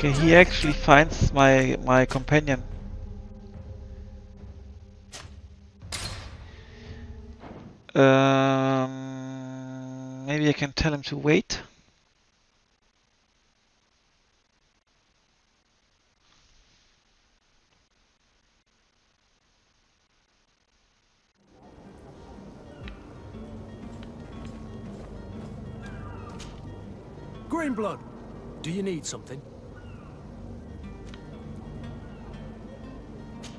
Okay, he actually finds my companion. Maybe I can tell him to wait. Greenblood, do you need something?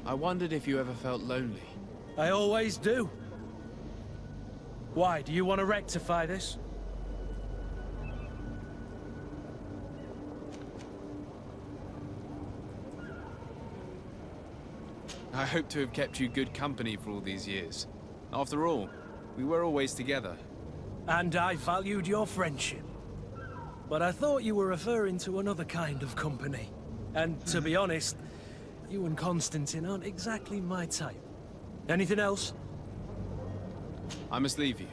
I wondered if you ever felt lonely. I always do. Why, do you want to rectify this? I hope to have kept you good company for all these years. After all, we were always together. And I valued your friendship. But I thought you were referring to another kind of company. And to be honest, you and Constantine aren't exactly my type. Anything else? I must leave you.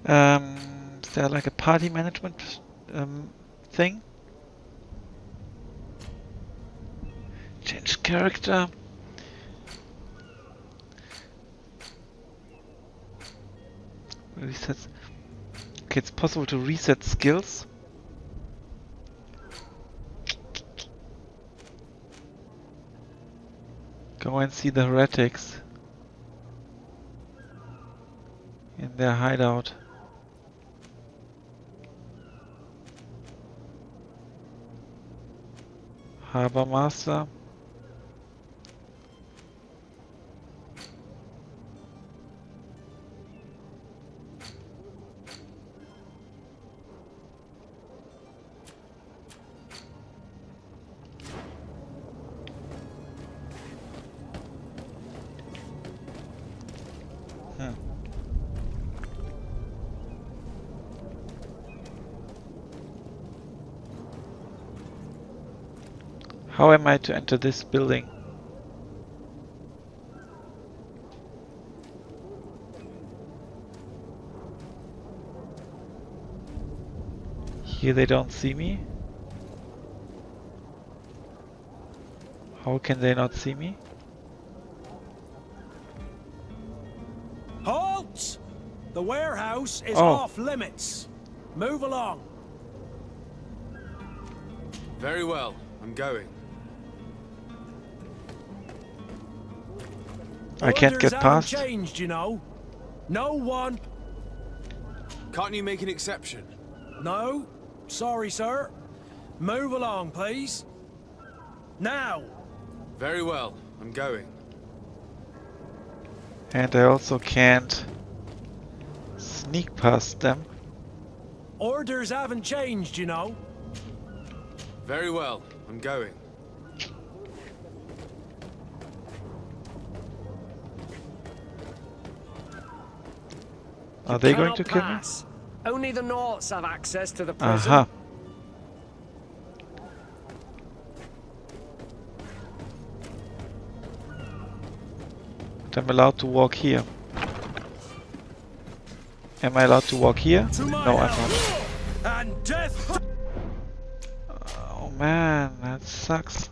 Is there like a party management thing? Change character. Reset. Okay, it's possible to reset skills. Go and see the heretics in their hideout. Harbor Master. How am I to enter this building? Here they don't see me. How can they not see me? Halt! The warehouse is Oh. off limits. Move along. Very well, I'm going. I can't get Orders past. haven't changed, you know. No one. Can't you make an exception? No. Sorry, sir. Move along, please. Now. Very well, I'm going. And I also can't sneak past them. Orders haven't changed, you know. Very well, I'm going. Are they going to kill me? Pass. Only the Norts have access to the prison. Aha. But I'm allowed to walk here. Am I allowed to walk here? To my No, I'm help. not. And death. Oh man, that sucks.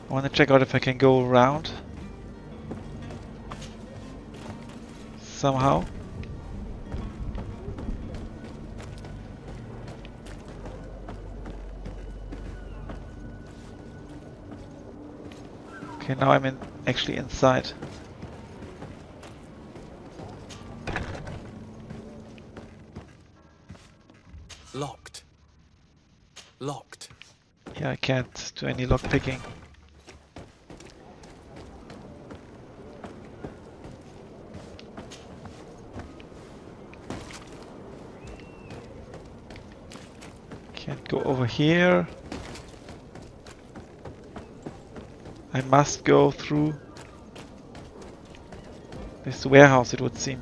I want to check out if I can go around somehow. Okay, now I'm actually inside. Locked. Locked. Yeah, I can't do any lock picking. Can't go over here. I must go through this warehouse, it would seem.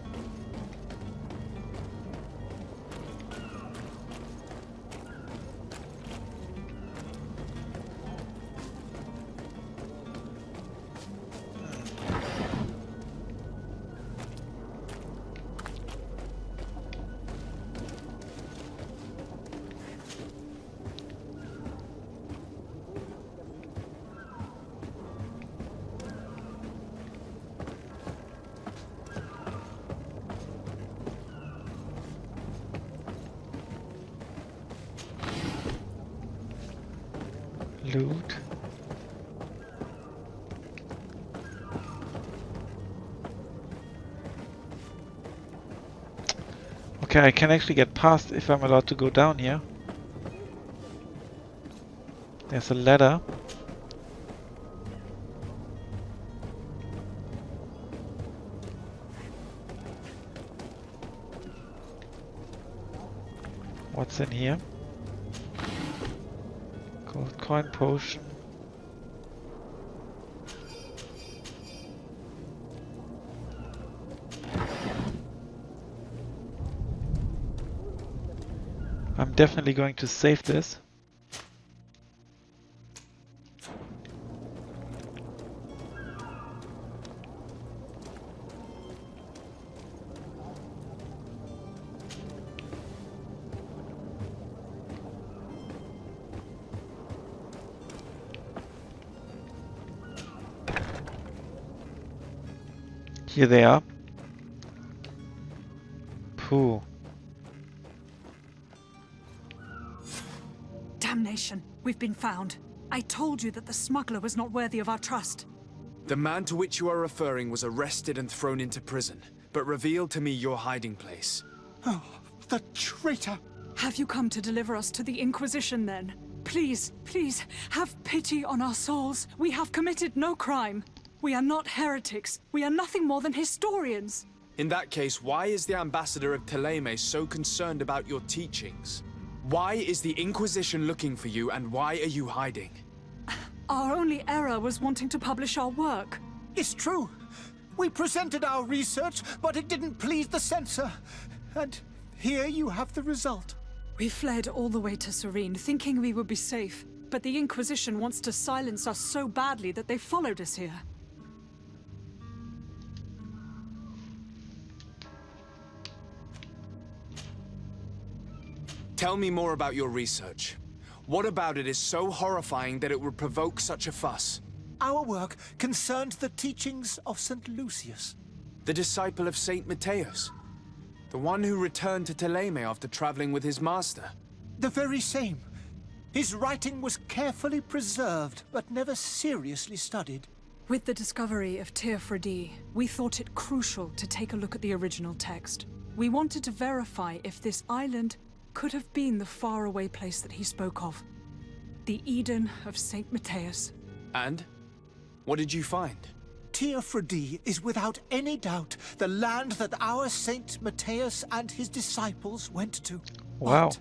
Loot. Okay, I can actually get past if I'm allowed to go down here. There's a ladder. What's in here? Gold coin potion. I'm definitely going to save this. Here they are. Pooh. Damnation, we've been found. I told you that the smuggler was not worthy of our trust. The man to which you are referring was arrested and thrown into prison, but revealed to me your hiding place. Oh, the traitor! Have you come to deliver us to the Inquisition then? Please, please, have pity on our souls. We have committed no crime. We are not heretics. We are nothing more than historians. In that case, why is the ambassador of Thélème so concerned about your teachings? Why is the Inquisition looking for you, and why are you hiding? Our only error was wanting to publish our work. It's true. We presented our research, but it didn't please the censor. And here you have the result. We fled all the way to Serene, thinking we would be safe. But the Inquisition wants to silence us so badly that they followed us here. Tell me more about your research. What about it is so horrifying that it would provoke such a fuss? Our work concerned the teachings of St. Lucius. The disciple of Saint Matthias? The one who returned to Thélème after traveling with his master? The very same. His writing was carefully preserved, but never seriously studied. With the discovery of Teofredi, we thought it crucial to take a look at the original text. We wanted to verify if this island could have been the faraway place that he spoke of. The Eden of Saint Matthias. And? What did you find? Teofredi is without any doubt the land that our Saint Matthias and his disciples went to. Wow. But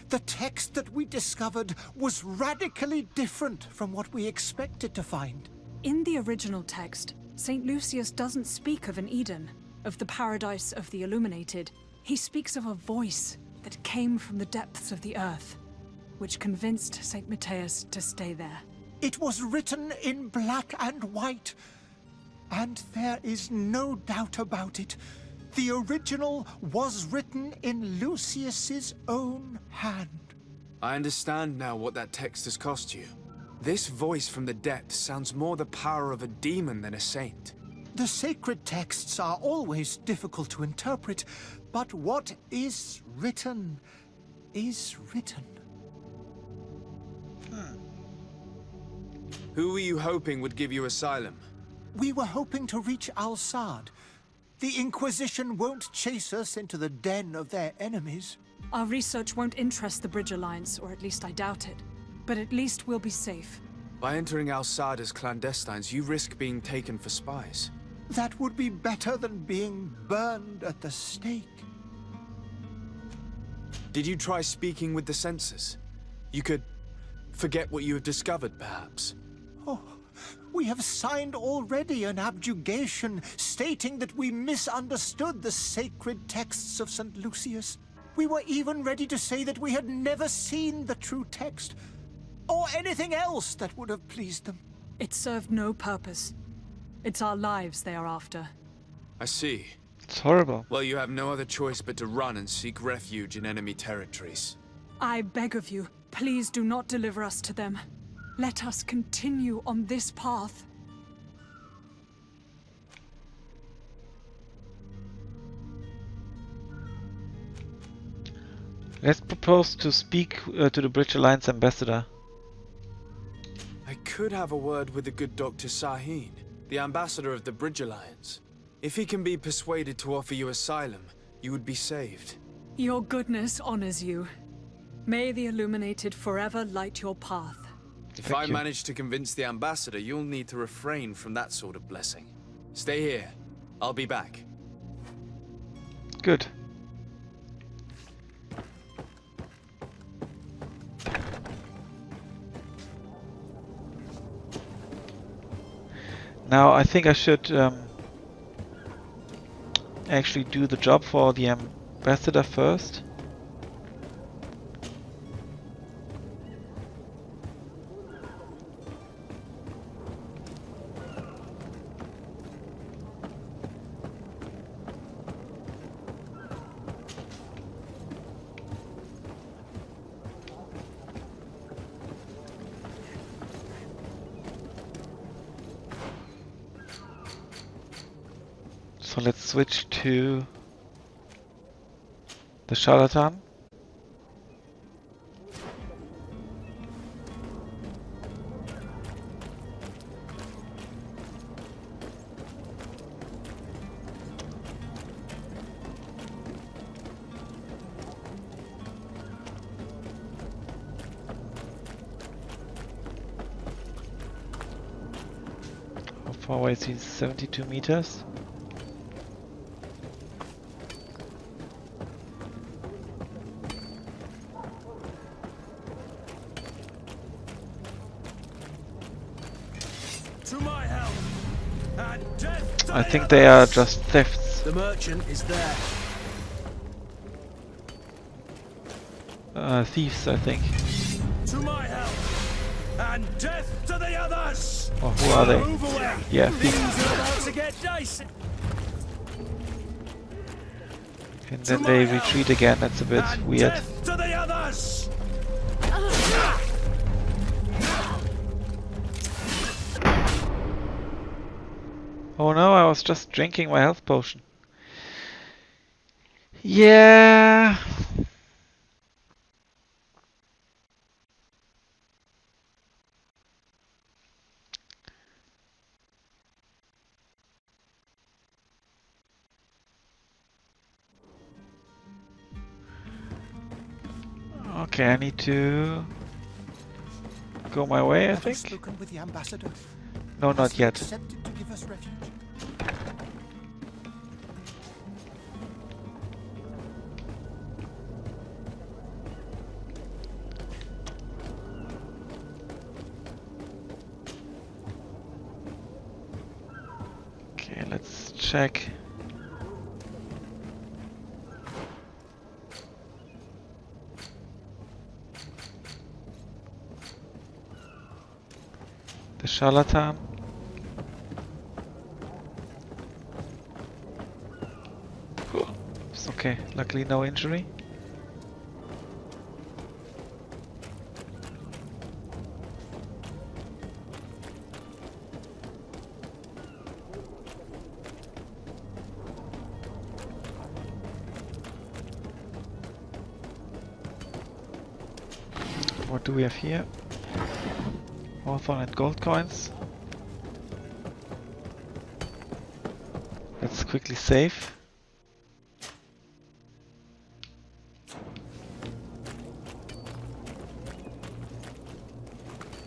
the text that we discovered was radically different from what we expected to find. In the original text, Saint Lucius doesn't speak of an Eden, of the paradise of the illuminated. He speaks of a voice that came from the depths of the earth, which convinced Saint Matthias to stay there. It was written in black and white, and there is no doubt about it. The original was written in Lucius's own hand. I understand now what that text has cost you. This voice from the depths sounds more the power of a demon than a saint. The sacred texts are always difficult to interpret, but what is written is written. Who were you hoping would give you asylum? We were hoping to reach Al-Sad. The Inquisition won't chase us into the den of their enemies. Our research won't interest the Bridge Alliance, or at least I doubt it. But at least we'll be safe. By entering Al-Sad as clandestines, you risk being taken for spies. That would be better than being burned at the stake. Did you try speaking with the censors? You could forget what you have discovered, perhaps. Oh, We have signed already an abjugation stating that we misunderstood the sacred texts of St. Lucius. We were even ready to say that we had never seen the true text, or anything else that would have pleased them. It served no purpose. It's our lives they are after. I see. It's horrible. Well, you have no other choice but to run and seek refuge in enemy territories. I beg of you, please do not deliver us to them. Let us continue on this path. Let's propose to speak to the Bridge Alliance ambassador. I could have a word with the good Dr. Sahin, the ambassador of the Bridge Alliance. If he can be persuaded to offer you asylum, you would be saved. Your goodness honors you. May the Illuminated forever light your path. If Thank I you. manage to convince the ambassador, you'll need to refrain from that sort of blessing. Stay here. I'll be back. Good. Now I think I should actually do the job for the ambassador first. So let's switch to the charlatan. How far away is he? 72 meters. To my help, and death to I the think they are others. just thefts. The merchant is there. Thieves, I think. To my help, and death to the others. Or who are they? Move away. Yeah, Things thieves. are about to get dicey. And then they retreat again. That's a bit And weird. death to the others. Oh no, I was just drinking my health potion. Yeah. Okay, I need to go my way, I Have you think. spoken with the ambassador? No, Has not he yet. accepted to give us refuge? Okay, let's check. The charlatan. It's okay, luckily no injury. What do we have here? Hawthorne and gold coins. Let's quickly save.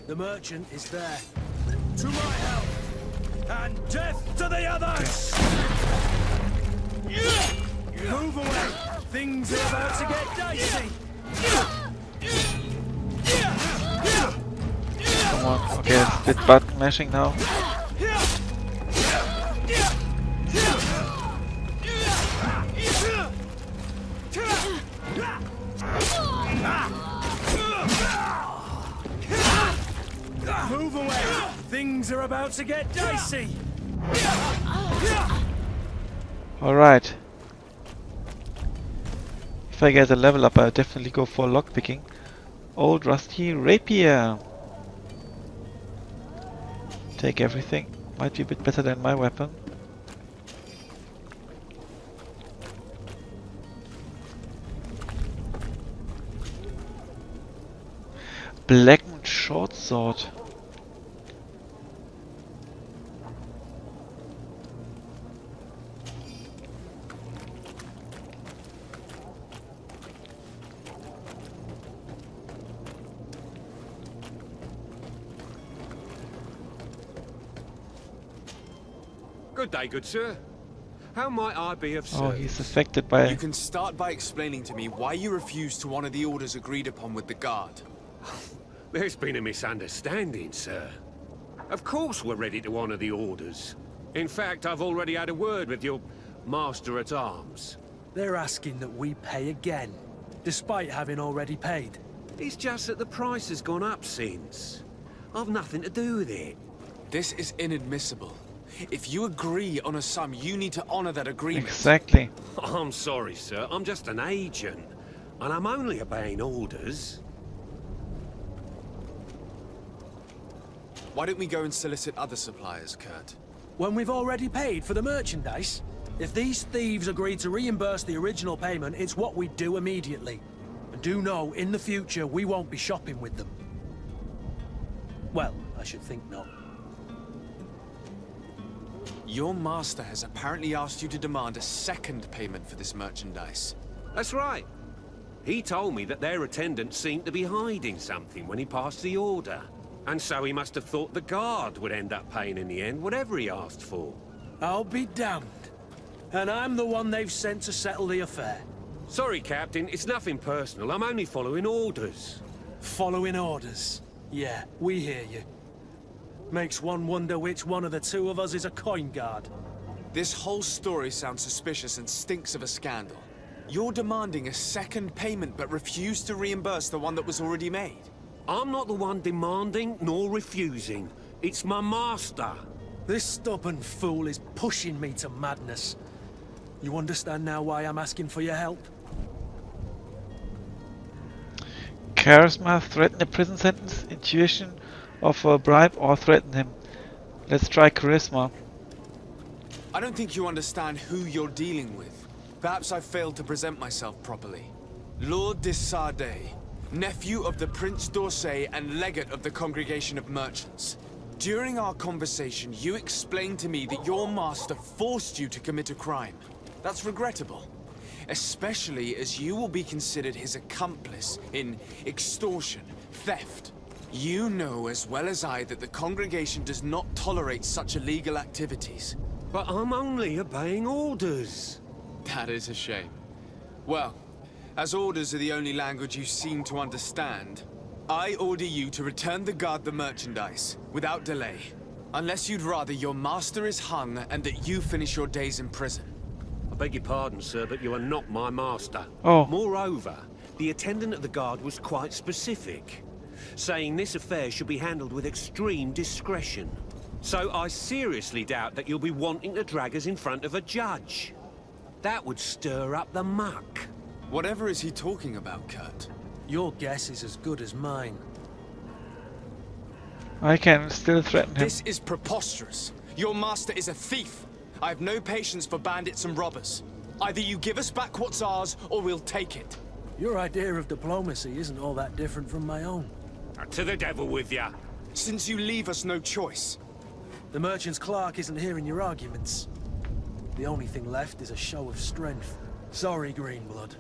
The merchant is there. To my help, and death to the others. Move away. Things are about to get dicey. Come on, Okay, it's a bit button mashing now. Move away! Things are about to get dicey! Alright. If I get a level up, I'll definitely go for lockpicking. Old rusty rapier. Take everything. Might be a bit better than my weapon. Blackened short sword. Good day, good sir. How might I be of Oh, service? he's affected by... You can start by explaining to me why you refuse to honor the orders agreed upon with the guard. There's been a misunderstanding, sir. Of course we're ready to honor the orders. In fact, I've already had a word with your master-at-arms. They're asking that we pay again, despite having already paid. It's just that the price has gone up since. I've nothing to do with it. This is inadmissible. If you agree on a sum, you need to honor that agreement. Exactly. I'm sorry, sir. I'm just an agent. And I'm only obeying orders. Why don't we go and solicit other suppliers, Kurt? When we've already paid for the merchandise? If these thieves agree to reimburse the original payment, it's what we do immediately. And do know, in the future, we won't be shopping with them. Well, I should think not. Your master has apparently asked you to demand a second payment for this merchandise. That's right. He told me that their attendant seemed to be hiding something when he passed the order. And so he must have thought the guard would end up paying in the end, whatever he asked for. I'll be damned. And I'm the one they've sent to settle the affair. Sorry, Captain, it's nothing personal. I'm only following orders. Following orders. Yeah, we hear you. Makes one wonder which one of the two of us is a coin guard. This whole story sounds suspicious and stinks of a scandal. You're demanding a second payment but refuse to reimburse the one that was already made. I'm not the one demanding nor refusing. It's my master. This stubborn fool is pushing me to madness. You understand now why I'm asking for your help? Charisma, threaten a prison sentence, intuition, offer a bribe, or threaten him. Let's try charisma. I don't think you understand who you're dealing with. Perhaps I failed to present myself properly. Lord de Sardet, nephew of the Prince d'Orsay and legate of the Congregation of Merchants. During our conversation, you explained to me that your master forced you to commit a crime. That's regrettable, especially as you will be considered his accomplice in extortion, theft. You know as well as I that the congregation does not tolerate such illegal activities. But I'm only obeying orders. That is a shame. Well, as orders are the only language you seem to understand, I order you to return the guard the merchandise, without delay. Unless you'd rather your master is hung and that you finish your days in prison. I beg your pardon, sir, but you are not my master. Oh. Moreover, the attendant of the guard was quite specific, saying this affair should be handled with extreme discretion. So I seriously doubt that you'll be wanting to drag us in front of a judge. That would stir up the muck. Whatever is he talking about, Kurt? Your guess is as good as mine. I can still threaten him. This is preposterous. Your master is a thief. I have no patience for bandits and robbers. Either you give us back what's ours, or we'll take it. Your idea of diplomacy isn't all that different from my own. To the devil with ya. Since you leave us no choice. The merchant's clerk isn't hearing your arguments. The only thing left is a show of strength. Sorry, Greenblood.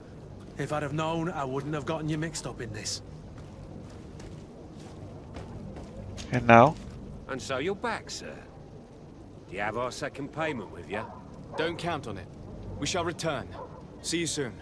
If I'd have known, I wouldn't have gotten you mixed up in this. And now? And so you're back, sir. Do you have our second payment with you? Don't count on it. We shall return. See you soon.